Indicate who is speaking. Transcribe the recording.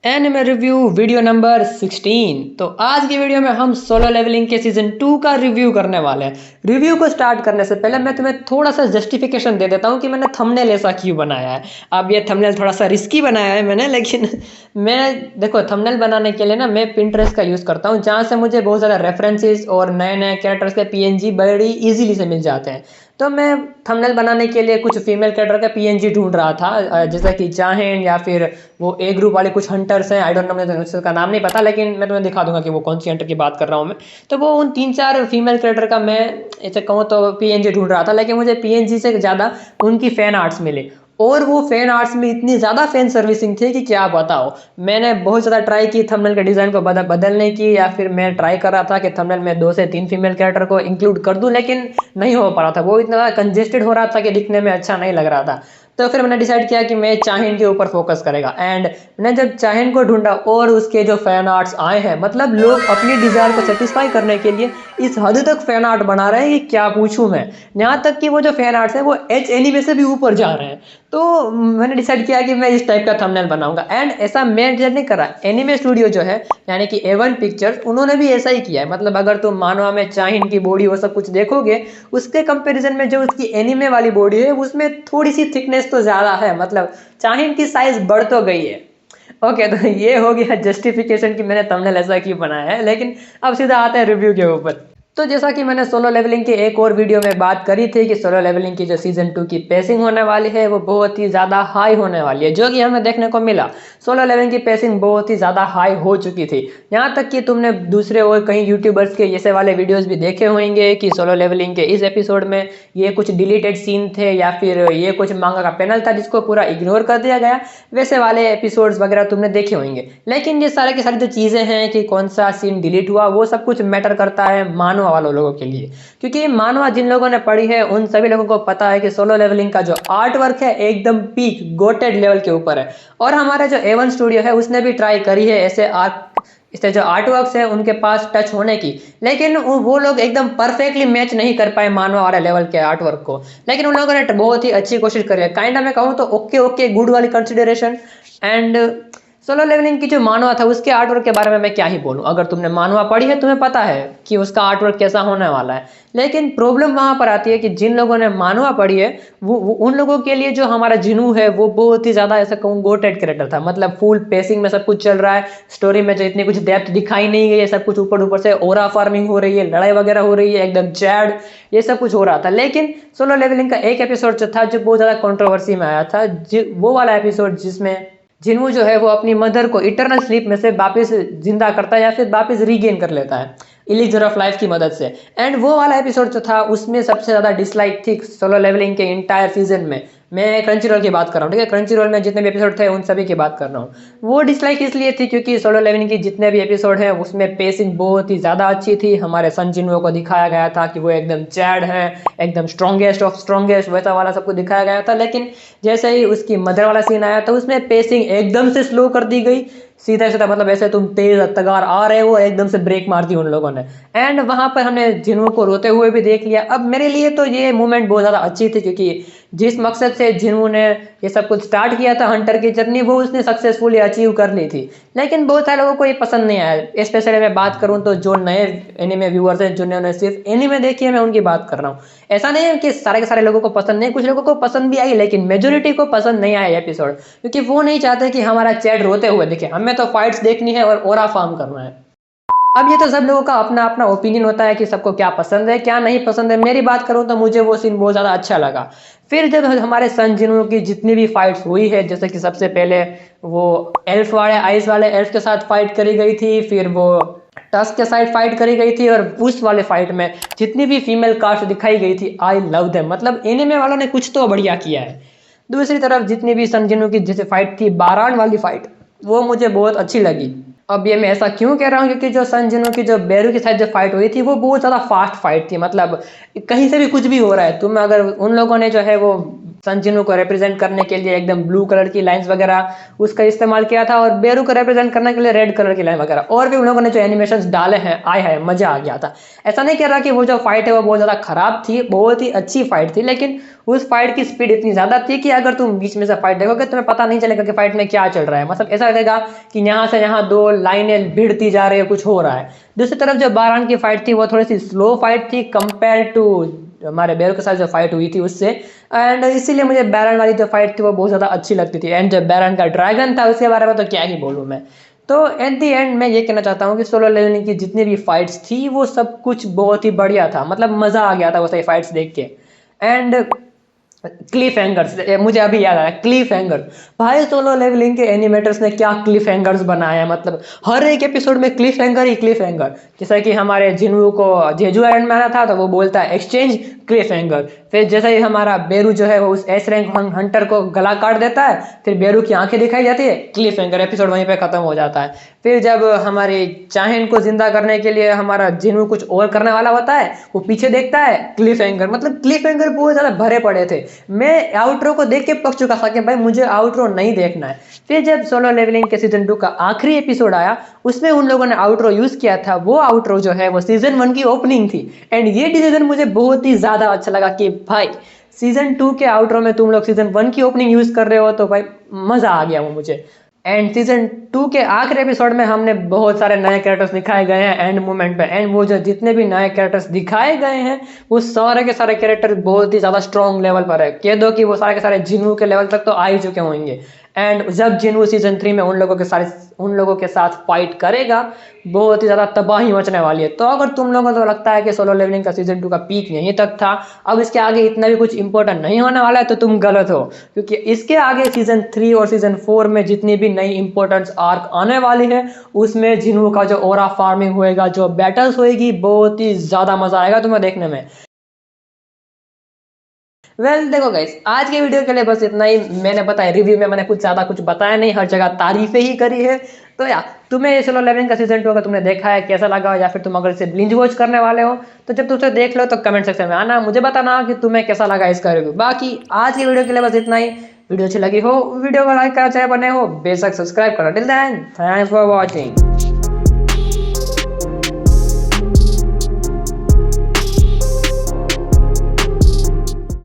Speaker 1: Anime review video number 16। तो आज की वीडियो में हम सोलो लेवलिंग के सीजन 2 का रिव्यू करने वाले हैं। रिव्यू को स्टार्ट करने से पहले मैं तुम्हें थोड़ा सा जस्टिफिकेशन दे देता हूँ कि मैंने थंबनेल ऐसा क्यों बनाया है। अब ये थंबनेल थोड़ा सा रिस्की बनाया है मैंने, लेकिन मैं देखो थंबनेल बनाने के लिए ना मैं पिंटरेस्ट का यूज़ करता हूँ, जहाँ से मुझे बहुत ज़्यादा रेफरेंसेस और नए नए कैरेक्टर्स के पीएनजी बड़ी इजीली से मिल जाते हैं। तो मैं थंबनेल बनाने के लिए कुछ फीमेल कैरेक्टर का पीएनजी ढूंढ रहा था, जैसा कि चाहेन या फिर वो ए ग्रुप वाले कुछ हंटर्स हैं। आई डोंट नो, मुझे उसका नाम नहीं पता, लेकिन मैं तुम्हें दिखा दूंगा कि वो कौन सी हंटर की बात कर रहा हूँ मैं। तो वो उन 3-4 फीमेल कैरेक्टर का मैं ऐसे कहूँ तो पीएनजी ढूंढ रहा था, लेकिन मुझे पीएनजी से ज़्यादा उनकी फैन आर्ट्स मिले। और वो फैन आर्ट्स में इतनी ज़्यादा फैन सर्विसिंग थी कि क्या बताओ। मैंने बहुत ज़्यादा ट्राई की थंबनेल के डिज़ाइन को बदलने की, या फिर मैं ट्राई कर रहा था कि थंबनेल में 2 से 3 फीमेल कैरेक्टर को इंक्लूड कर दूं, लेकिन नहीं हो पा रहा था। वो इतना ज़्यादा कंजेस्टेड हो रहा था कि दिखने में अच्छा नहीं लग रहा था। तो फिर मैंने डिसाइड किया कि मैं चाहिन के ऊपर फोकस करेगा। एंड मैंने जब चाहिन को ढूंढा और उसके जो फैन आर्ट्स आए हैं, मतलब लोग अपनी डिज़ायर को सेटिस्फाई करने के लिए इस हद तक फैन आर्ट बना रहे हैं कि क्या पूछूं मैं। यहाँ तक कि वो जो फैन आर्ट्स हैं वो एच एनीमे से भी ऊपर जा रहे हैं। तो मैंने डिसाइड किया कि मैं इस टाइप का थंबनेल बनाऊंगा। एंड ऐसा मैं डिसाइड नहीं कर रहा, एनीमे स्टूडियो जो है यानी कि A1 पिक्चर्स, उन्होंने भी ऐसा ही किया है। मतलब अगर तुम मानवा में चाहिन की बॉडी वो सब कुछ देखोगे, उसके कंपैरिजन में जो उसकी एनीमे वाली बॉडी है उसमें थोड़ी सी थिकनेस तो ज़्यादा है। मतलब चाहिन की साइज बढ़ तो गई है। ओके, तो ये हो गया जस्टिफिकेशन कि मैंने थंबनेल ऐसा क्यों बनाया है। लेकिन अब सीधा आते हैं रिव्यू के ऊपर। तो जैसा कि मैंने सोलो लेवलिंग के एक और वीडियो में बात करी थी कि सोलो लेवलिंग की जो सीजन 2 की पेसिंग होने वाली है वो बहुत ही ज़्यादा हाई होने वाली है, जो कि हमें देखने को मिला। सोलो लेवलिंग की पेसिंग बहुत ही ज़्यादा हाई हो चुकी थी। यहाँ तक कि तुमने दूसरे और कई यूट्यूबर्स के ऐसे वाले वीडियोस भी देखे होंगे कि सोलो लेवलिंग के इस एपिसोड में ये कुछ डिलीटेड सीन थे, या फिर ये कुछ मांगा का पैनल था जिसको पूरा इग्नोर कर दिया गया। वैसे वाले एपिसोड्स वगैरह तुमने देखे होंगे। लेकिन ये सारे की सारी जो चीज़ें हैं कि कौन सा सीन डिलीट हुआ, वो सब कुछ मैटर करता है मानवा वालों लोगों के लिए। क्योंकि मानवा जिन लोगों ने पढ़ी है उन सभी लोगों को पता है कि सोलो लेवलिंग का जो आर्ट वर्क है एकदम पीक गोटेड लेवल के ऊपर है। और हमारे जो A1 स्टूडियो है उसने भी ट्राई करी है ऐसे इससे जो आर्ट वर्क्स है उनके पास टच होने की, लेकिन वो लोग एकदम परफेक्टली मैच नहीं कर पाए मानवा वाले लेवल के आर्ट वर्क को। लेकिन उन लोगों ने बहुत ही अच्छी कोशिश करी है। काइंड में कहूँ तो ओके ओके गुड वाली कंसिडरेशन। एंड सोलो लेवलिंग की जो मानवा था उसके आर्ट वर्क के बारे में मैं क्या ही बोलूं। अगर तुमने मानवा पढ़ी है तुम्हें पता है कि उसका आर्ट वर्क कैसा होने वाला है। लेकिन प्रॉब्लम वहां पर आती है कि जिन लोगों ने मानवा पढ़ी है वो उन लोगों के लिए जो हमारा जिनू है वो बहुत ही ज्यादा ऐसा कहूँ गोटेड कैरेक्टर था। मतलब फुल पेसिंग में सब कुछ चल रहा है, स्टोरी में जो इतनी कुछ डेप्थ दिखाई नहीं गई है, सब कुछ ऊपर ऊपर से ओरा फार्मिंग हो रही है, लड़ाई वगैरह हो रही है, एकदम चैड ये सब कुछ हो रहा था। लेकिन सोलो लेवलिंग का एक एपिसोड जो था जो बहुत ज्यादा कंट्रोवर्सी में आया था, वो वाला एपिसोड जिसमें जिन्हों जो है वो अपनी मदर को इटरनल स्लीप में से वापस जिंदा करता है या फिर वापस रीगेन कर लेता है इलिक्सर ऑफ लाइफ की मदद से। एंड वो वाला एपिसोड जो था उसमें सबसे ज्यादा डिसलाइक थी सोलो लेवलिंग के इंटायर सीजन में। मैं क्रंची रोल की बात कर रहा हूँ, ठीक है, क्रंची रोल में जितने भी एपिसोड थे उन सभी की बात कर रहा हूँ। वो डिसलाइक इसलिए थी क्योंकि सोलो लेवलिंग की जितने भी एपिसोड हैं उसमें पेसिंग बहुत ही ज़्यादा अच्छी थी। हमारे सन जिन्हो को दिखाया गया था कि वो एकदम चैड है, एकदम स्ट्रॉन्गेस्ट ऑफ स्ट्रॉन्गेस्ट, वैसा वाला सबको दिखाया गया था। लेकिन जैसे ही उसकी मदर वाला सीन आया तो उसमें पेसिंग एकदम से स्लो कर दी गई। सीधा सीधा मतलब ऐसे तुम तेज तगार आ रहे हो, एकदम से ब्रेक मार दी उन लोगों ने। एंड वहां पर हमने जिन्हों को रोते हुए भी देख लिया। अब मेरे लिए तो ये मूवमेंट बहुत ज़्यादा अच्छी थी क्योंकि जिस मकसद से जिन्हों ने ये सब कुछ स्टार्ट किया था हंटर की जर्नी, वो उसने सक्सेसफुली अचीव कर ली थी। लेकिन बहुत सारे लोगों को ये पसंद नहीं आया। स्पेशली मैं बात करूं तो जो नए एनिमे व्यूअर्स हैं जिन्होंने सिर्फ एनिमे देखी है, मैं उनकी बात कर रहा हूँ। ऐसा नहीं है कि सारे के सारे लोगों को पसंद नहीं, कुछ लोगों को पसंद भी आई, लेकिन मेजोरिटी को पसंद नहीं आया एपिसोड, क्योंकि वो नहीं चाहते कि हमारा चैट रोते हुए दिखे। हमें तो फाइट्स देखनी है और ओरा फार्म करना है। अब ये तो सब लोगों का अपना अपना ओपिनियन होता है कि सबको क्या पसंद है क्या नहीं पसंद है। मेरी बात करूं तो मुझे वो सीन बहुत ज़्यादा अच्छा लगा। फिर जब हमारे सन जिन्हों की जितनी भी फाइट्स हुई है, जैसे कि सबसे पहले वो एल्फ वाले आइस वाले एल्फ के साथ फाइट करी गई थी, फिर वो टस्क के साइड फाइट करी गई थी, और उस वाले फाइट में जितनी भी फीमेल कास्ट दिखाई गई थी आई लव देम। मतलब एनिमे वालों ने कुछ तो बढ़िया किया है। दूसरी तरफ जितनी भी सन जिन्हों की जैसे फाइट थी, बारान वाली फाइट, वो मुझे बहुत अच्छी लगी। अब ये मैं ऐसा क्यों कह रहा हूँ क्योंकि जो सन जिनो की जो बेरू के साथ जो फाइट हुई थी वो बहुत ज़्यादा फास्ट फाइट थी। मतलब कहीं से भी कुछ भी हो रहा है, तुम अगर उन लोगों ने जो है वो सन जिनू को रिप्रेजेंट करने के लिए एकदम ब्लू कलर की लाइंस वगैरह उसका इस्तेमाल किया था, और बेरू को रिप्रेजेंट करने के लिए रेड कलर की लाइन वगैरह, और भी उन लोगों ने जो एनिमेशंस डाले हैं, आए है मजा आ गया था। ऐसा नहीं कह रहा कि वो जो फाइट है वो बहुत ज्यादा खराब थी, बहुत ही अच्छी फाइट थी, लेकिन उस फाइट की स्पीड इतनी ज्यादा थी कि अगर तुम बीच में से फाइट देखोगे तुम्हें पता नहीं चलेगा कि फाइट में क्या चल रहा है। मतलब ऐसा लगेगा कि यहाँ से यहाँ दो लाइनें भिड़ती जा रही है, कुछ हो रहा है। दूसरी तरफ जो बारान की फाइट थी वो थोड़ी सी स्लो फाइट थी कंपेयर टू हमारे बेरू के साथ जो फाइट हुई थी उससे, एंड इसीलिए मुझे बैरन वाली जो फाइट थी वो बहुत ज़्यादा अच्छी लगती थी। एंड जो बैरन का ड्रैगन था उसके बारे में तो क्या ही बोलूँ मैं। तो एट दी एंड मैं ये कहना चाहता हूँ कि सोलो लेवलिंग की जितनी भी फाइट्स थी वो सब कुछ बहुत ही बढ़िया था, मतलब मज़ा आ गया था वो सही फाइट्स देख के। एंड क्लिफ हैंगर्स, मुझे अभी याद आया क्लिफ हैंगर। भाई सोलो लेवलिंग के एनिमेटर्स ने क्या क्लिफ हैंगर्स बनाया है, मतलब हर एक एपिसोड में क्लिफ हैंगर ही क्लिफ हैंगर। जैसे कि हमारे जिन्वू को जेजू आयरन मारा था तो वो बोलता है एक्सचेंज क्लिफ हैंगर। फिर जैसे ही हमारा बेरू जो है वो उस एस रैंक हंटर को गला काट देता है, फिर बेरू की आंखें दिखाई जाती है, क्लिफ हैंगर, एपिसोड वहीं पे खत्म हो जाता है। फिर जब हमारी चाहेन को जिंदा करने के लिए हमारा जिन्वू कुछ और करने वाला होता है, वो पीछे देखता है, क्लिफ हैंगर। मतलब क्लिफ हैंगर बहुत ज्यादा भरे पड़े थे। मैं आउटरो को देख के पक चुका था कि भाई मुझे आउटरो नहीं देखना है। फिर जब सोलो लेवलिंग के सीजन 2 का आखिरी एपिसोड आया उसमें उन लोगों ने आउटरो यूज किया था, वो आउटरो जो है वो सीजन 1 की ओपनिंग थी। एंड ये डिसीजन मुझे बहुत ही ज्यादा अच्छा लगा कि भाई सीजन 2 के आउटरो में तुम लोग सीजन 1 की ओपनिंग यूज कर रहे हो, तो भाई मजा आ गया वो मुझे। एंड सीजन 2 के आखिरी एपिसोड में हमने बहुत सारे नए कैरेक्टर्स दिखाए गए हैं एंड मोमेंट पे। एंड वो जो जितने भी नए कैरेक्टर्स दिखाए गए हैं वो सारे के सारे कैरेक्टर बहुत ही ज्यादा स्ट्रॉन्ग लेवल पर है। कह दो कि वो सारे के सारे जिन्वू के लेवल तक तो आ ही चुके होंगे। एंड जब जिन्वू सीजन 3 में उन लोगों के साथ फाइट करेगा बहुत ही ज्यादा तबाही मचने वाली है। तो अगर तुम लोगों को लगता है कि सोलो लेवलिंग का सीजन 2 का पीक यहीं तक था, अब इसके आगे इतना भी कुछ इंपॉर्टेंट नहीं होने वाला है, तो तुम गलत हो। क्योंकि इसके आगे सीजन 3 और सीजन 4 में जितनी भी नई इंपॉर्टेंस आर्क आने वाली है उसमें जिन्वू का जो ओरा फार्मिंग होएगा, जो बैटल्स होएगी, बहुत ही ज्यादा मजा आएगा तुम्हें देखने में। देखो गाइस, आज के वीडियो के लिए बस इतना ही। मैंने बताया रिव्यू में मैंने कुछ ज्यादा कुछ बताया नहीं, हर जगह तारीफें ही करी है। तो या तुम्हें सोलो लेवलिंग का सीजन 2 अगर तुमने देखा है कैसा लगा, या फिर तुम अगर इसे बिंज वॉच करने वाले हो, तो जब तुम उसे देख लो तो कमेंट सेक्शन में आना, मुझे बताना कि तुम्हें कैसा लगा इसका रिव्यू। बाकी आज की वीडियो के लिए बस इतना ही। वीडियो अच्छी लगी हो वीडियो को लाइक करो, चाहे बने हो बेशक सब्सक्राइब करो। Till then thanks for watching.